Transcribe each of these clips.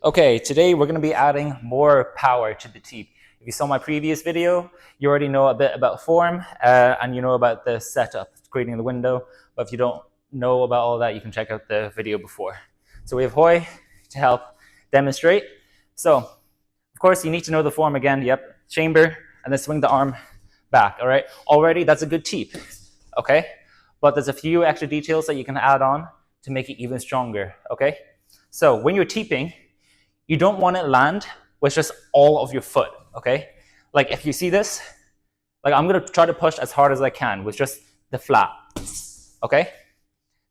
Okay, today we're going to be adding more power to the teep. If you saw my previous video, you already know a bit about form and you know about the setup, creating the window. But if you don't know about all that, you can check out the video before. So we have Hoy to help demonstrate. So, of course, you need to know the form again. Yep, chamber, and then swing the arm back, all right? Already, that's a good teep, okay? But there's a few extra details that you can add on to make it even stronger, okay? So when you're teeping, you don't want it land with just all of your foot, okay? Like if you see this, like I'm gonna try to push as hard as I can with just the flat, okay?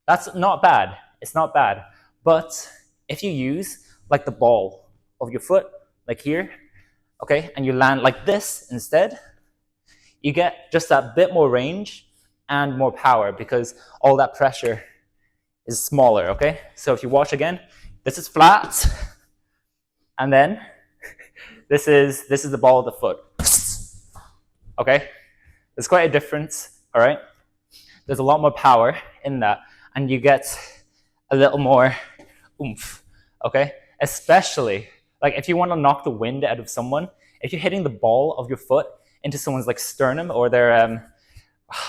That's not bad, it's not bad. But if you use like the ball of your foot, like here, okay, and you land like this instead, you get just that bit more range and more power because all that pressure is smaller, okay? So if you watch again, this is flat, and then this is the ball of the foot. Okay? There's quite a difference, all right? There's a lot more power in that, and you get a little more oomph, okay? Especially, like if you want to knock the wind out of someone, if you're hitting the ball of your foot into someone's like sternum or their,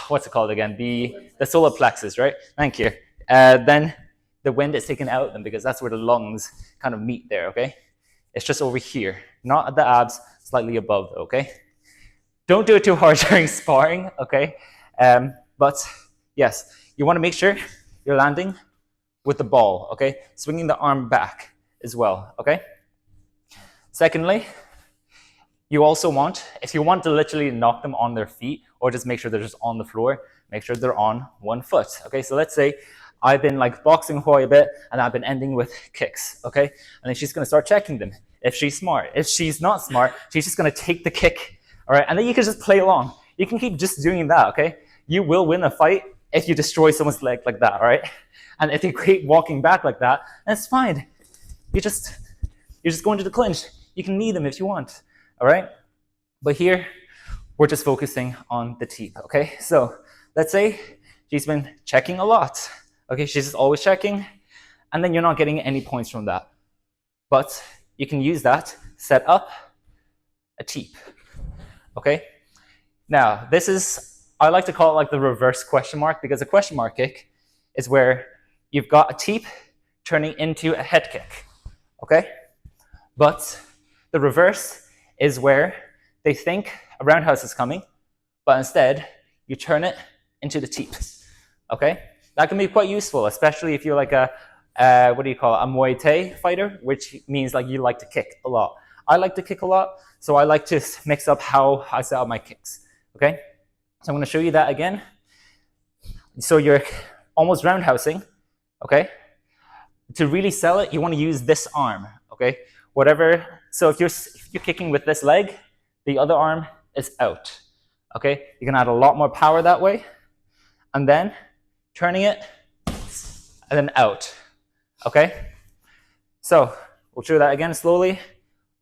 what's it called again? The solar plexus, right? Thank you. Then the wind is taken out of them because that's where the lungs kind of meet there, okay? It's just over here, not at the abs, slightly above, okay? Don't do it too hard during sparring, okay? But yes, you want to make sure you're landing with the ball, okay? Swinging the arm back as well, okay? Secondly, you also want, if you want to literally knock them on their feet or just make sure they're just on the floor, make sure they're on one foot, okay? So let's say I've been like boxing Hoy a bit and I've been ending with kicks, okay? And then she's gonna start checking them if she's smart. If she's not smart, she's just gonna take the kick, all right? And then you can just play along. You can keep just doing that, okay? You will win a fight if you destroy someone's leg like that, all right? And if you keep walking back like that, that's fine. You're just going to the clinch. You can knee them if you want, all right? But here, we're just focusing on the teep, okay? So let's say she's been checking a lot. Okay, she's just always checking, and then you're not getting any points from that. But you can use that, set up a teep, okay? Now, this is, I like to call it like the reverse question mark, because a question mark kick is where you've got a teep turning into a head kick, okay? But the reverse is where they think a roundhouse is coming, but instead, you turn it into the teep, okay? That can be quite useful, especially if you're like a, what do you call it, a Muay Thai fighter, which means like you like to kick a lot. I like to kick a lot, so I like to mix up how I set up my kicks, okay? So I'm gonna show you that again. So you're almost roundhousing, okay? To really sell it, you wanna use this arm, okay? Whatever, so if you're kicking with this leg, the other arm is out, okay? You can add a lot more power that way, and then turning it, and then out, okay? So we'll show that again slowly,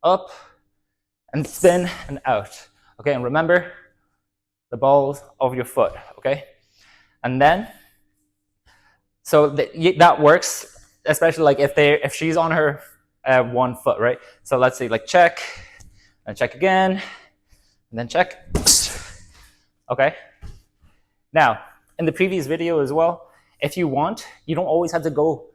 up, and spin, and out, okay? And remember, the balls of your foot, okay? And then, so that works, especially like if she's on her one foot, right? So let's say like check, and check again, and then check, okay? Now, in the previous video as well, if you want, you don't always have to go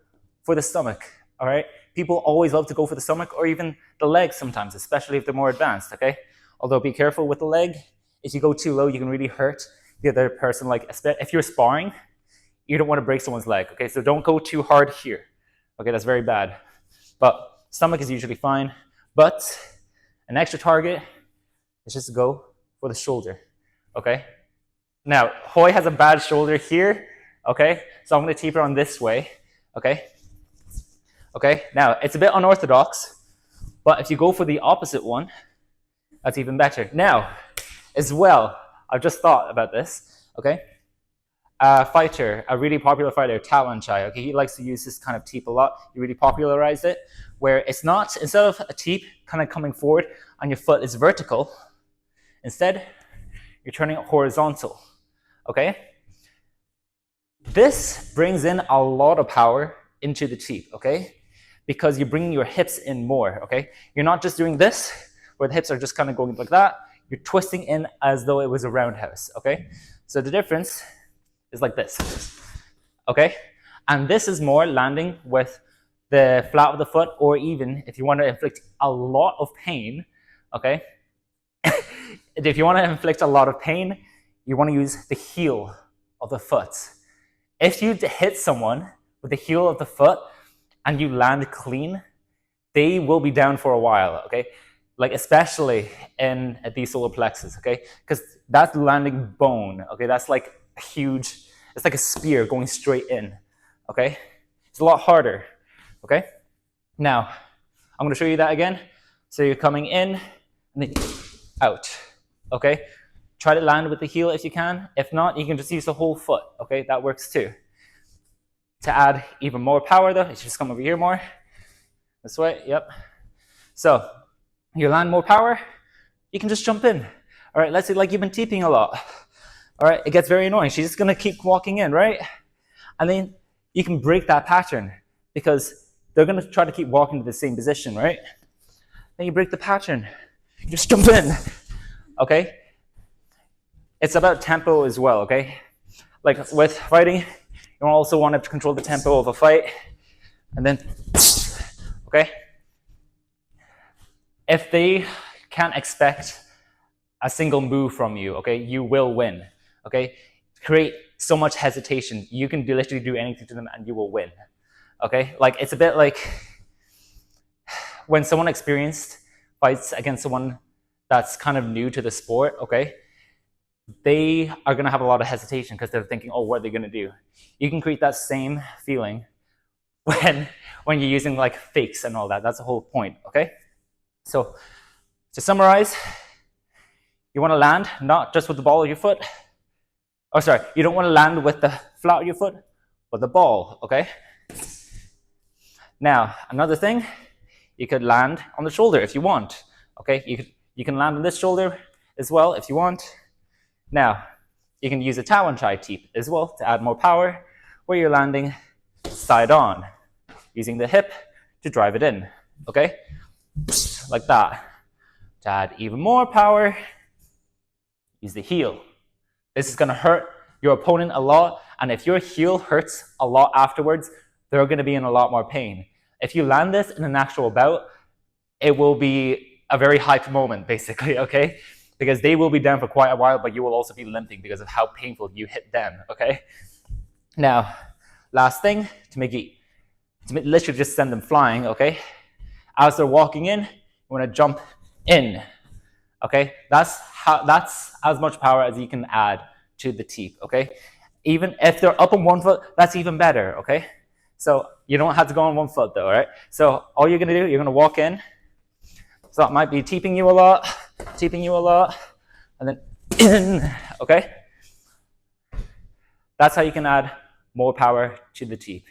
for the stomach, all right? People always love to go for the stomach or even the legs sometimes, especially if they're more advanced, okay? Although be careful with the leg. If you go too low, you can really hurt the other person. Like if you're sparring, you don't want to break someone's leg, okay? So don't go too hard here, okay? That's very bad. But stomach is usually fine. But an extra target is just to go for the shoulder, okay? Now, Hoy has a bad shoulder here, okay? So I'm gonna teep her on this way, okay? Okay, now it's a bit unorthodox, but if you go for the opposite one, that's even better. Now, as well, I've just thought about this, okay? A fighter, a really popular fighter, Talon Chai, okay? He likes to use this kind of teep a lot. He really popularized it, where it's not, instead of a teep kind of coming forward and your foot is vertical, instead, you're turning it horizontal. Okay? This brings in a lot of power into the teep, okay? because you're bringing your hips in more, okay? You're not just doing this, where the hips are just kind of going like that. You're twisting in as though it was a roundhouse, okay? So the difference is like this, okay? And this is more landing with the flat of the foot, or even if you want to inflict a lot of pain, okay? If you want to inflict a lot of pain, you want to use the heel of the foot. If you hit someone with the heel of the foot and you land clean, they will be down for a while, okay? Like especially in the solar plexus, okay? Because that's landing bone, okay? That's like a huge, it's like a spear going straight in, okay? It's a lot harder, okay? Now, I'm gonna show you that again. So you're coming in and then out, okay? Try to land with the heel if you can. If not, you can just use the whole foot, okay? That works too. To add even more power though, you should just come over here more. This way, yep. So, you land more power, you can just jump in. All right, let's say like you've been teeping a lot. All right, it gets very annoying. She's just gonna keep walking in, right? And then you can break that pattern because they're gonna try to keep walking to the same position, right? Then you break the pattern, you just jump in, okay? It's about tempo as well, okay? Like with fighting, you also want to control the tempo of a fight, and then, okay? If they can't expect a single move from you, okay, you will win, okay? Create so much hesitation. You can literally do anything to them and you will win, okay? Like, it's a bit like when someone experienced fights against someone that's kind of new to the sport, okay? They are going to have a lot of hesitation because they're thinking, oh, what are they going to do? You can create that same feeling when you're using like fakes and all that. That's the whole point, okay? So to summarize, you want to land not just with the ball of your foot. Oh, sorry, you don't want to land with the flat of your foot, but the ball, okay? Now, another thing, you could land on the shoulder if you want, okay? You can land on this shoulder as well if you want. Now, you can use a Tawan Chai teep as well to add more power, where you're landing side on, using the hip to drive it in, okay? Like that. To add even more power, use the heel. This is gonna hurt your opponent a lot, and if your heel hurts a lot afterwards, they're gonna be in a lot more pain. If you land this in an actual bout, it will be a very hyped moment, basically, okay? Because they will be down for quite a while, but you will also be limping because of how painful you hit them, okay? Now, last thing, to literally just send them flying, okay? As they're walking in, you wanna jump in, okay? That's as much power as you can add to the teep, okay? Even if they're up on one foot, that's even better, okay? So you don't have to go on one foot though, all right? So all you're gonna do, you're gonna walk in. So it might be teeping you a lot, and then in, okay? That's how you can add more power to the teep.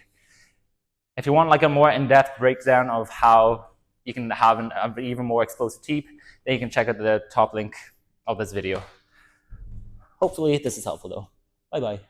If you want like a more in-depth breakdown of how you can have an even more explosive teep, then you can check out the top link of this video. Hopefully this is helpful though. Bye-bye.